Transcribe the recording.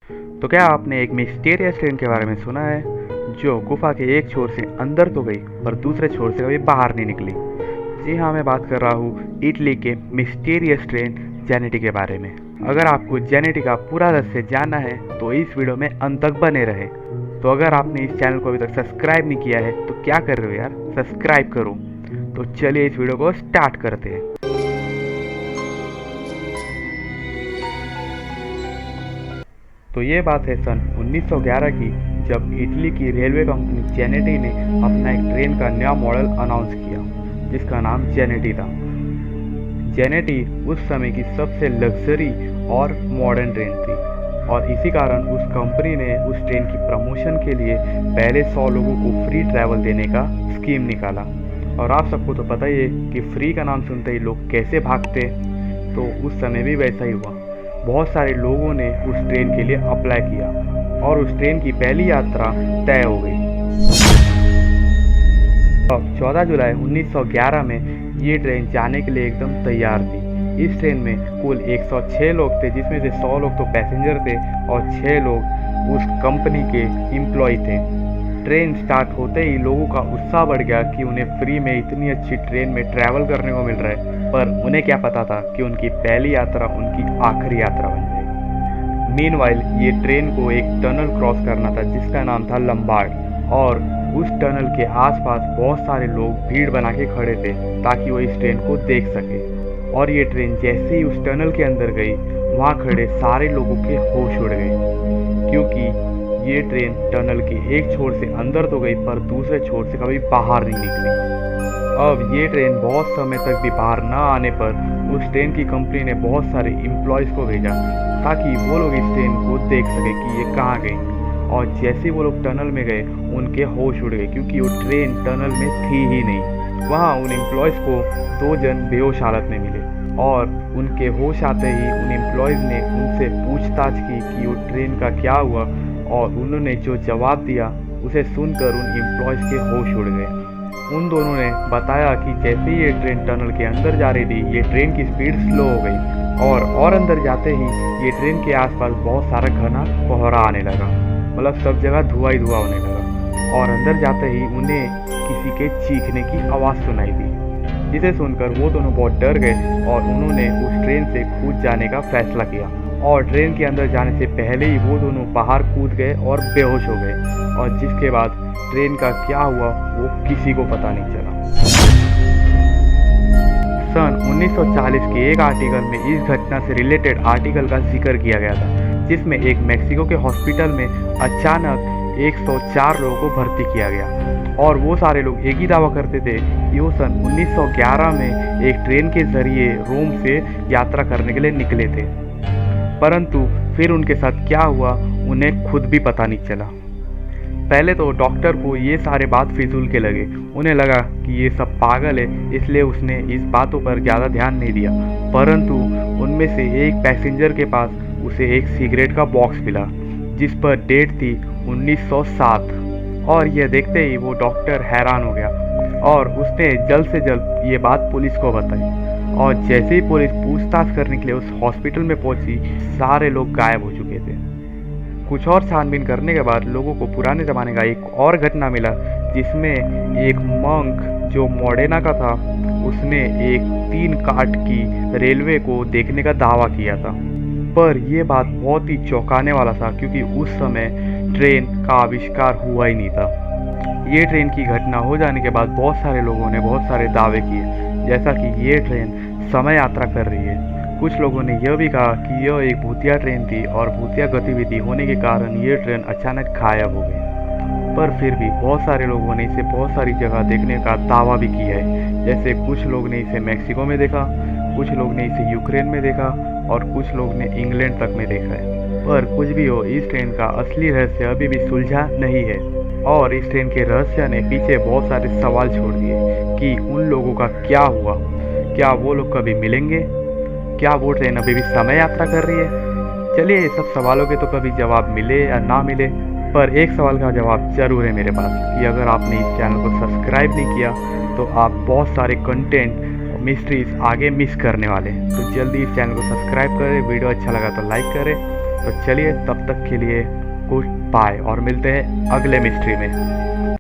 तो क्या आपने एक मिस्टीरियस ट्रेन के बारे में सुना है जो गुफा के एक छोर से अंदर तो गई पर दूसरे छोर से कभी बाहर नहीं निकली? जी हाँ, मैं बात कर रहा हूँ इटली के मिस्टीरियस ट्रेन जेनेटी के बारे में। अगर आपको जेनेटी का पूरा रहस्य जानना है तो इस वीडियो में अंत तक बने रहे। तो अगर आपने इस चैनल को अभी तक सब्सक्राइब नहीं किया है तो क्या कर रहे हो यार, सब्सक्राइब करो। तो चलिए इस वीडियो को स्टार्ट करते हैं। तो ये बात है सन 1911 की, जब इटली की रेलवे कंपनी जेनेटी ने अपना एक ट्रेन का नया मॉडल अनाउंस किया जिसका नाम जेनेटी था। जेनेटी उस समय की सबसे लग्जरी और मॉडर्न ट्रेन थी और इसी कारण उस कंपनी ने उस ट्रेन की प्रमोशन के लिए पहले 100 लोगों को फ्री ट्रैवल देने का स्कीम निकाला। और आप सबको तो पता ही है कि फ्री का नाम सुनते ही लोग कैसे भागते, तो उस समय भी वैसा ही हुआ। बहुत सारे लोगों ने उस ट्रेन के लिए अप्लाई किया और उस ट्रेन की पहली यात्रा तय हो गई। अब 14 जुलाई 1911 में ये ट्रेन जाने के लिए एकदम तैयार थी। इस ट्रेन में कुल 106 लोग थे, जिसमें से 100 लोग तो पैसेंजर थे और 6 लोग उस कंपनी के एम्प्लॉय थे। ट्रेन स्टार्ट होते ही लोगों का उत्साह बढ़ गया कि उन्हें फ्री में इतनी अच्छी ट्रेन में ट्रैवल करने को मिल रहा है, पर उन्हें क्या पता था कि उनकी पहली यात्रा उनकी आखिरी यात्रा बन जाएगी। मीनवाइल ये ट्रेन को एक टनल क्रॉस करना था जिसका नाम था लंबार्ड, और उस टनल के आसपास बहुत सारे लोग भीड़ बना के खड़े थे ताकि वो इस ट्रेन को देख सके। और ये ट्रेन जैसे ही उस टनल के अंदर गई, वहाँ खड़े सारे लोगों के होश उड़ गए, क्योंकि ये ट्रेन टनल के एक छोर से अंदर तो गई पर दूसरे छोर से कभी बाहर नहीं निकली। अब ये ट्रेन बहुत समय तक भी बाहर ना आने पर उस ट्रेन की कंपनी ने बहुत सारे एम्प्लॉयज़ को भेजा ताकि वो लोग इस ट्रेन को देख सके कि ये कहाँ गई। और जैसे ही वो लोग टनल में गए, उनके होश उड़ गए, क्योंकि वो ट्रेन टनल में थी ही नहीं। वहाँ उन एम्प्लॉयज़ को 2 जन बेहोश हालत में मिले और उनके होश आते ही उन एम्प्लॉयज़ ने उनसे पूछताछ की कि वो ट्रेन का क्या हुआ, और उन्होंने जो जवाब दिया उसे सुनकर उन एम्प्लॉयज़ के होश उड़ गए। उन दोनों ने बताया कि जैसे ही ये ट्रेन टनल के अंदर जा रही थी, ये ट्रेन की स्पीड स्लो हो गई और अंदर जाते ही ये ट्रेन के आसपास बहुत सारा घना कोहरा आने लगा, मतलब सब जगह धुआं ही धुआं होने लगा। और अंदर जाते ही उन्हें किसी के चीखने की आवाज़ सुनाई दी, जिसे सुनकर वो दोनों बहुत डर गए और उन्होंने उस ट्रेन से कूद जाने का फैसला किया। और ट्रेन के अंदर जाने से पहले ही वो दोनों बाहर कूद गए और बेहोश हो गए, और जिसके बाद ट्रेन का क्या हुआ वो किसी को पता नहीं चला। सन 1940 के एक आर्टिकल में इस घटना से रिलेटेड आर्टिकल का जिक्र किया गया था, जिसमें एक मेक्सिको के हॉस्पिटल में अचानक 104 लोगों को भर्ती किया गया और वो सारे लोग एक ही दावा करते थे कि वो सन 1911 में एक ट्रेन के जरिए रोम से यात्रा करने के लिए निकले थे, परंतु फिर उनके साथ क्या हुआ उन्हें खुद भी पता नहीं चला। पहले तो डॉक्टर को ये सारे बात फिजूल के लगे, उन्हें लगा कि ये सब पागल है, इसलिए उसने इस बातों पर ज़्यादा ध्यान नहीं दिया। परंतु उनमें से एक पैसेंजर के पास उसे एक सिगरेट का बॉक्स मिला जिस पर डेट थी 1907, और यह देखते ही वो डॉक्टर हैरान हो गया और उसने जल्द से जल्द ये बात पुलिस को बताई। और जैसे ही पुलिस पूछताछ करने के लिए उस हॉस्पिटल में पहुंची, सारे लोग गायब हो चुके थे। कुछ और छानबीन करने के बाद लोगों को पुराने ज़माने का एक और घटना मिला, जिसमें एक मंक जो मॉडेना का था, उसने एक 3 काट की रेलवे को देखने का दावा किया था। पर यह बात बहुत ही चौंकाने वाला था, क्योंकि उस समय ट्रेन का आविष्कार हुआ ही नहीं था। ये ट्रेन की घटना हो जाने के बाद बहुत सारे लोगों ने बहुत सारे दावे किए, जैसा कि ये ट्रेन समय यात्रा कर रही है। कुछ लोगों ने यह भी कहा कि यह एक भूतिया ट्रेन थी और भूतिया गतिविधि होने के कारण ये ट्रेन अचानक गायब हो गई। पर फिर भी बहुत सारे लोगों ने इसे बहुत सारी जगह देखने का दावा भी किया है, जैसे कुछ लोग ने इसे मैक्सिको में देखा, कुछ लोग ने इसे यूक्रेन में देखा और कुछ लोग ने इंग्लैंड तक में देखा है। पर कुछ भी हो, इस ट्रेन का असली रहस्य अभी भी सुलझा नहीं है और इस ट्रेन के रहस्य ने पीछे बहुत सारे सवाल छोड़ दिए कि उन लोगों का क्या हुआ, क्या वो लोग कभी मिलेंगे, क्या वो ट्रेन अभी भी समय यात्रा कर रही है। चलिए ये सब सवालों के तो कभी जवाब मिले या ना मिले, पर एक सवाल का जवाब जरूर है मेरे पास कि अगर आपने इस चैनल को सब्सक्राइब नहीं किया तो आप बहुत सारे कंटेंट मिस्ट्रीज आगे मिस करने वाले हैं। तो जल्दी इस चैनल को सब्सक्राइब करें, वीडियो अच्छा लगा तो लाइक करें तो चलिए तब तक के लिए गुड बाय और मिलते हैं अगले मिस्ट्री में।